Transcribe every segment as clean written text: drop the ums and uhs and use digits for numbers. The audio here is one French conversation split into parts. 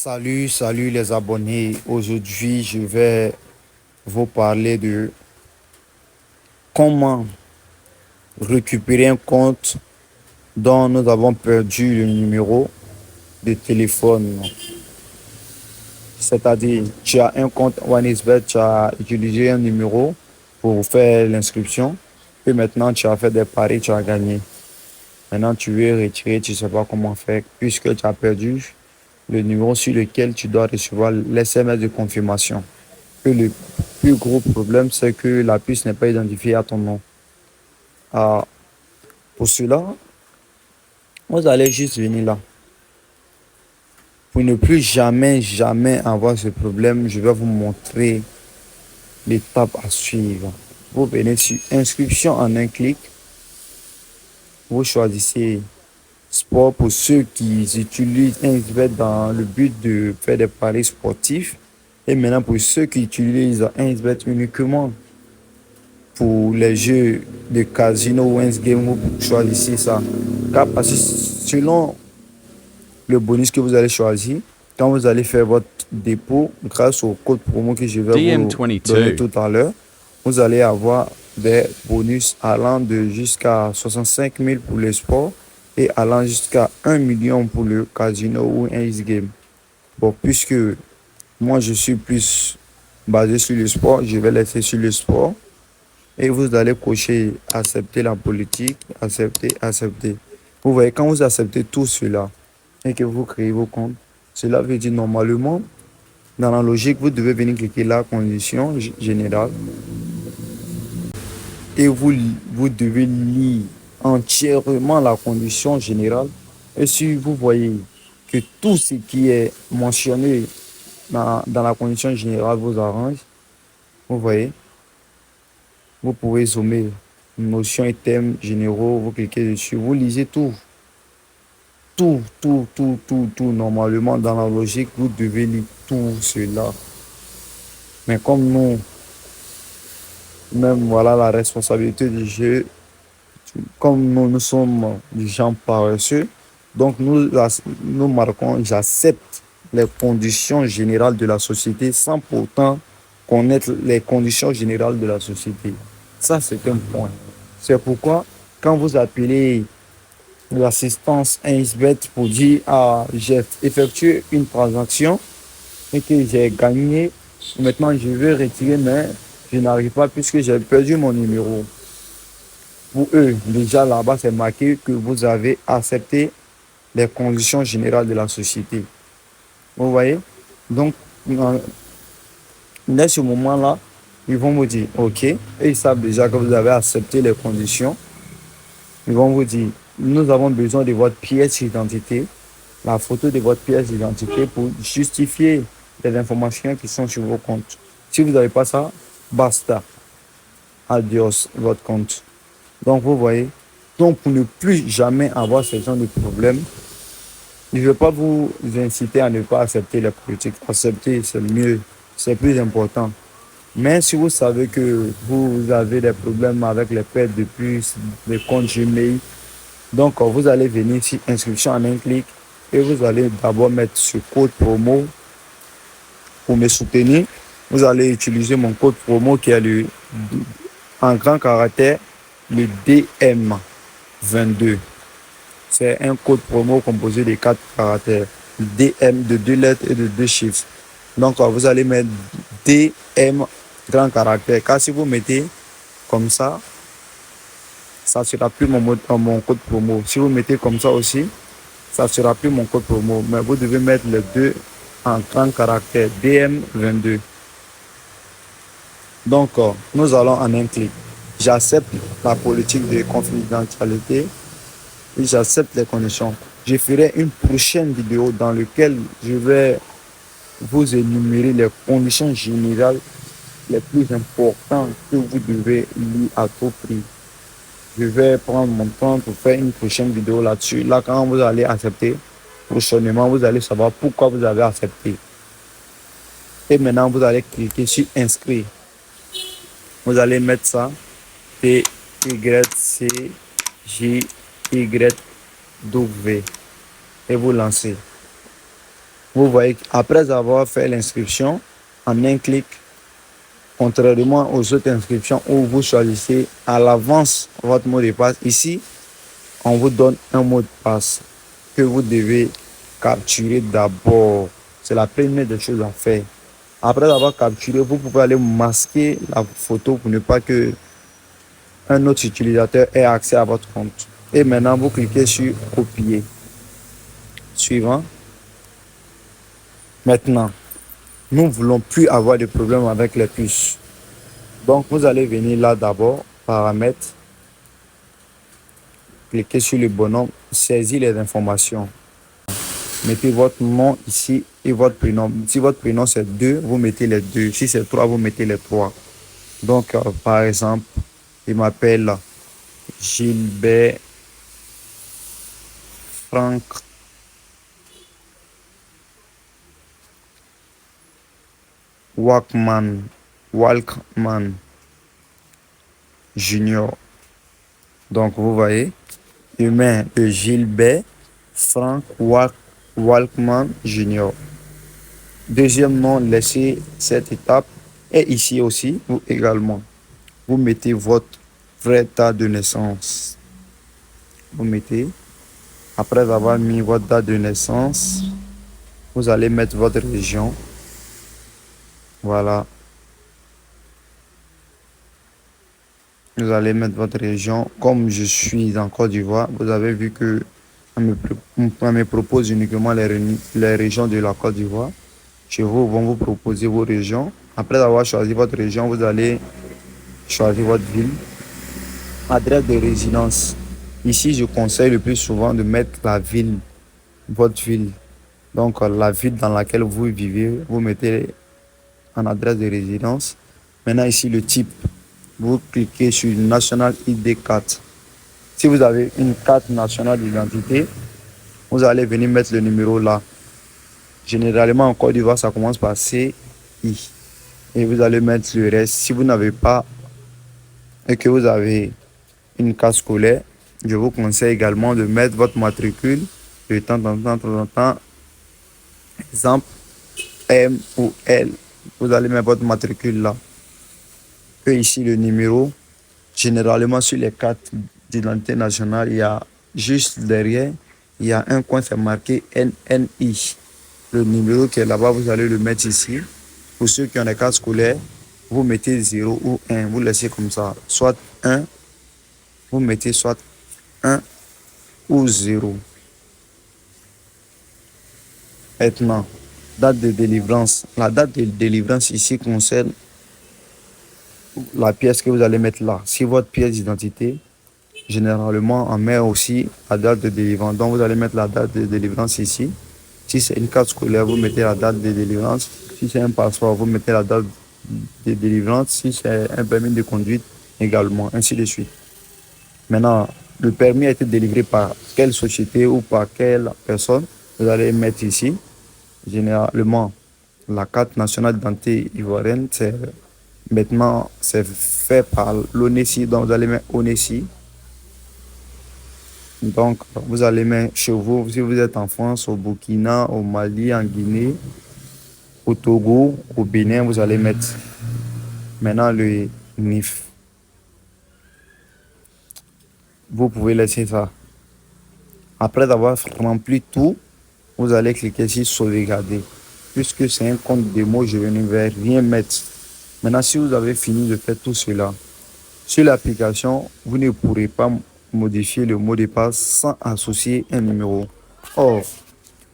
Salut les abonnés. Aujourd'hui, je vais vous parler de comment récupérer un compte dont nous avons perdu le numéro de téléphone. C'est-à-dire, tu as un compte OneXBet, tu as utilisé un numéro pour faire l'inscription et maintenant tu as fait des paris, tu as gagné. Maintenant, tu veux retirer, tu ne sais pas comment faire puisque tu as perdu le numéro sur lequel tu dois recevoir l'SMS de confirmation. Et le plus gros problème, c'est que la puce n'est pas identifiée à ton nom. Ah, pour cela, vous allez juste venir là. Pour ne plus jamais avoir ce problème, je vais vous montrer l'étape à suivre. Vous venez sur inscription en un clic. Vous choisissez sport pour ceux qui utilisent XBet dans le but de faire des paris sportifs. Et maintenant, pour ceux qui utilisent XBet uniquement pour les jeux de casino ou game, vous choisissez ça. Car parce que selon le bonus que vous allez choisir, quand vous allez faire votre dépôt, grâce au code promo que je vais vous donner tout à l'heure, vous allez avoir des bonus allant de jusqu'à 65 000 pour le sport et allant jusqu'à 1 million pour le casino ou un game. Bon, puisque moi je suis plus basé sur le sport, je vais laisser sur le sport. Et vous allez cocher accepter la politique, accepter. Vous voyez, quand vous acceptez tout cela et que vous créez vos comptes, cela veut dire normalement, dans la logique, vous devez venir cliquer la condition générale et vous devez lire entièrement la condition générale. Et si vous voyez que tout ce qui est mentionné dans la condition générale vous arrange, vous voyez, vous pouvez zoomer, notions et thèmes généraux, vous cliquez dessus, vous lisez tout. Normalement, dans la logique, vous devez lire tout cela. Mais comme nous, même voilà la responsabilité du jeu, comme nous sommes du genre paresseux, donc nous marquons, j'accepte les conditions générales de la société sans pourtant connaître les conditions générales de la société. Ça, c'est un point. C'est pourquoi, quand vous appelez l'assistance XBet pour dire ah, j'ai effectué une transaction et que j'ai gagné, maintenant je veux retirer, mais je n'arrive pas puisque j'ai perdu mon numéro. Pour eux, déjà là-bas, c'est marqué que vous avez accepté les conditions générales de la société. Vous voyez? Donc, dès ce moment-là, ils vont vous dire OK, et ils savent déjà que vous avez accepté les conditions. Ils vont vous dire, nous avons besoin de votre pièce d'identité, la photo de votre pièce d'identité pour justifier les informations qui sont sur vos comptes. Si vous n'avez pas ça, basta. Adios, votre compte. Donc, vous voyez, donc pour ne plus jamais avoir ce genre de problème, je ne vais pas vous inciter à ne pas accepter les politiques. Accepter, c'est mieux, c'est plus important. Mais si vous savez que vous avez des problèmes avec les pertes de puces, les comptes Gmail, donc vous allez venir sur inscription en un clic et vous allez d'abord mettre ce code promo pour me soutenir. Vous allez utiliser mon code promo qui est en grand caractère, le DM22. C'est un code promo composé de 4 caractères, DM de 2 lettres et de 2 chiffres. Donc vous allez mettre DM grand caractère, car si vous mettez comme ça ne sera plus mon code promo. Si vous mettez comme ça aussi, ça ne sera plus mon code promo. Mais vous devez mettre les deux en grand caractère, DM22. Donc, nous allons en un clic. J'accepte la politique de confidentialité et j'accepte les conditions. Je ferai une prochaine vidéo dans laquelle je vais vous énumérer les conditions générales les plus importantes que vous devez lire à tout prix. Je vais prendre mon temps pour faire une prochaine vidéo là-dessus. Là, quand vous allez accepter, prochainement, vous allez savoir pourquoi vous avez accepté. Et maintenant, vous allez cliquer sur inscrire. Vous allez mettre ça, TYCJYW, et vous lancez. Vous voyez, après avoir fait l'inscription, en un clic, contrairement aux autres inscriptions où vous choisissez à l'avance votre mot de passe, ici, on vous donne un mot de passe que vous devez capturer d'abord. C'est la première des choses à faire. Après avoir capturé, vous pouvez aller masquer la photo pour ne pas que un autre utilisateur ait accès à votre compte. Et maintenant, vous cliquez sur copier. Suivant. Maintenant, nous ne voulons plus avoir de problème avec les puces. Donc, vous allez venir là d'abord, paramètres, cliquez sur le bonhomme, saisir les informations. Mettez votre nom ici et votre prénom. Si votre prénom c'est 2, vous mettez les 2. Si c'est 3, vous mettez les 3. Donc, par exemple, il m'appelle Gilbert Frank Walkman Junior. Donc, vous voyez, humain de Gilbert Frank Walkman Junior. Deuxième nom, laissez cette étape. Et ici aussi, vous également, vous mettez votre vraie date de naissance. Vous mettez, après avoir mis votre date de naissance, vous allez mettre votre région. Voilà. Vous allez mettre votre région. Comme je suis en Côte d'Ivoire, vous avez vu que on me propose uniquement les régions de la Côte d'Ivoire. Chez vous, vont vous proposer vos régions. Après avoir choisi votre région, vous allez choisir votre ville. Adresse de résidence. Ici, je conseille le plus souvent de mettre la ville, votre ville. Donc, la ville dans laquelle vous vivez, vous mettez en adresse de résidence. Maintenant, ici, le type. Vous cliquez sur National ID carte. Si vous avez une carte nationale d'identité, vous allez venir mettre le numéro là. Généralement, en Côte d'Ivoire, ça commence par CI. Et vous allez mettre le reste. Si vous n'avez pas et que vous avez une carte scolaire, je vous conseille également de mettre votre matricule de temps en temps. Exemple, M ou L. Vous allez mettre votre matricule là. Et ici, le numéro. Généralement, sur les cartes d'identité nationale, il y a juste derrière, il y a un coin, c'est marqué NNI. Le numéro qui est là-bas, vous allez le mettre ici. Pour ceux qui ont des cartes scolaires, vous mettez 0 ou 1. Vous laissez comme ça. Soit 1, vous mettez soit 1 ou 0. Maintenant, date de délivrance. La date de délivrance ici concerne la pièce que vous allez mettre là. Si votre pièce d'identité, généralement, on met aussi la date de délivrance. Donc, vous allez mettre la date de délivrance ici. Si c'est une carte scolaire, vous mettez la date de délivrance. Si c'est un passeport, vous mettez la date de délivrance. Si c'est un permis de conduite, également, ainsi de suite. Maintenant, le permis a été délivré par quelle société ou par quelle personne, vous allez mettre ici. Généralement, la carte nationale d'identité ivoirienne, maintenant, c'est fait par l'ONESI. Donc, vous allez mettre ONESI. Donc, vous allez mettre chez vous, si vous êtes en France, au Burkina, au Mali, en Guinée, au Togo, au Bénin, vous allez mettre maintenant le NIF. Vous pouvez laisser ça. Après avoir rempli tout, vous allez cliquer sur sauvegarder. Puisque c'est un compte démo, je ne vais rien mettre. Maintenant, si vous avez fini de faire tout cela, sur l'application, vous ne pourrez pas modifier le mot de passe sans associer un numéro. Or,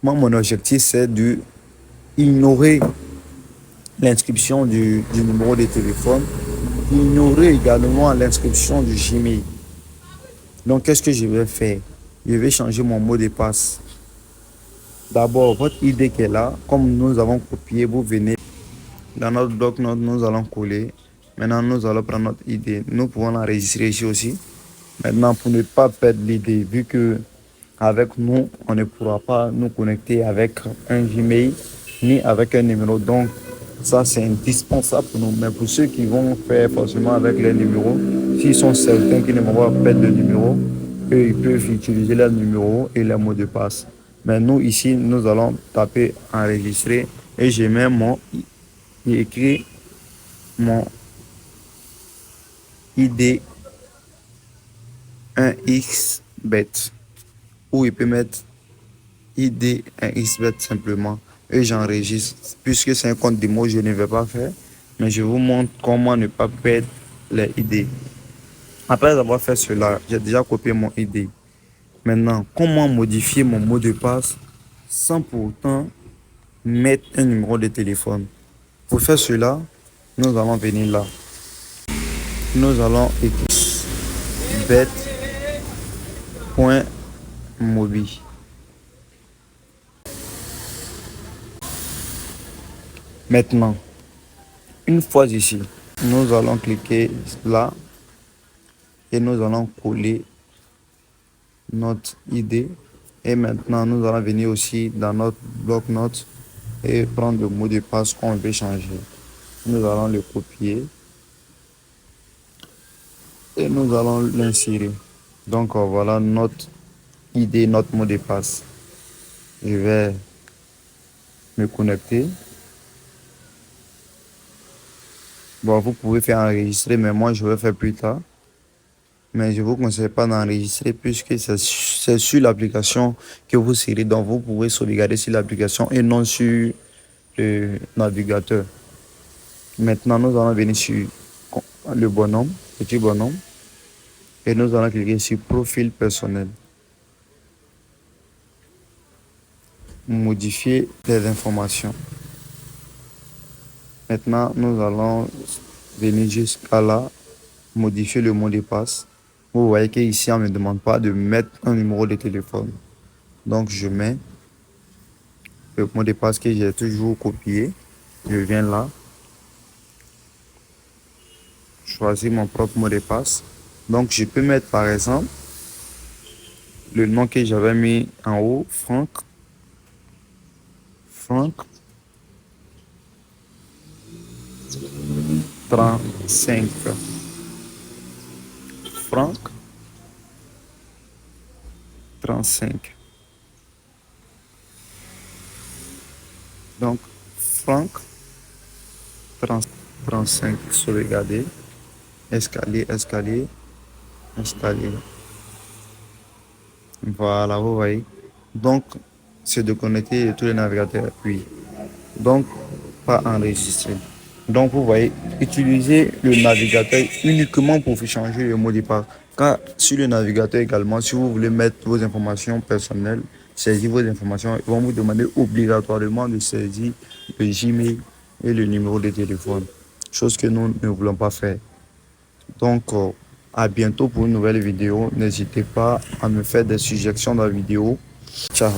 moi, mon objectif, c'est d'ignorer l'inscription du numéro de téléphone, ignorer également l'inscription du Gmail. Donc, qu'est-ce que je vais faire? Je vais changer mon mot de passe. D'abord, votre ID qui est là, comme nous avons copié, vous venez dans notre bloc-notes, nous allons coller. Maintenant, nous allons prendre notre ID. Nous pouvons l'enregistrer ici aussi. Maintenant, pour ne pas perdre l'idée, vu que avec nous, on ne pourra pas nous connecter avec un Gmail ni avec un numéro. Donc, ça, c'est indispensable pour nous. Mais pour ceux qui vont faire forcément avec les numéros, s'ils sont certains qu'ils ne vont pas perdre de numéro, eux, ils peuvent utiliser leur numéro et leur mot de passe. Mais nous, ici, nous allons taper enregistrer et je mets j'ai écrit mon ID 1xbet ou il peut mettre ID 1xbet simplement et j'enregistre. Puisque c'est un compte démo, je ne vais pas faire, mais je vous montre comment ne pas perdre les ID. Après avoir fait cela, j'ai déjà copié mon ID. Maintenant, comment modifier mon mot de passe sans pourtant mettre un numéro de téléphone? Pour faire cela, nous allons venir là. Nous allons écrire bet.mobi. Maintenant, une fois ici, nous allons cliquer là et nous allons coller notre ID. Et maintenant, nous allons venir aussi dans notre bloc-notes et prendre le mot de passe qu'on veut changer. Nous allons le copier et nous allons l'insérer. Donc voilà notre ID, notre mot de passe. Je vais me connecter. Bon, vous pouvez faire enregistrer, mais moi je vais faire plus tard. Mais je ne vous conseille pas d'enregistrer puisque c'est sur l'application que vous serez. Donc vous pouvez sauvegarder sur l'application et non sur le navigateur. Maintenant, nous allons venir sur le bonhomme, petit bonhomme, et nous allons cliquer sur profil personnel. Modifier les informations. Maintenant, nous allons venir jusqu'à là, modifier le mot de passe. Vous voyez qu'ici, on ne me demande pas de mettre un numéro de téléphone. Donc, je mets le mot de passe que j'ai toujours copié. Je viens là, choisir mon propre mot de passe. Donc, je peux mettre par exemple le nom que j'avais mis en haut, Franck 35. Franck 35. Donc, Franck 35. Sauvegarder. Escalier. Voilà, vous voyez. Donc, c'est de connecter tous les navigateurs. Oui. Donc, pas enregistrer. Donc, vous voyez, utilisez le navigateur uniquement pour changer le mot de passe. Car sur le navigateur également, si vous voulez mettre vos informations personnelles, saisir vos informations, ils vont vous demander obligatoirement de saisir le Gmail et le numéro de téléphone. Chose que nous ne voulons pas faire. Donc, à bientôt pour une nouvelle vidéo. N'hésitez pas à me faire des suggestions dans la vidéo. Ciao.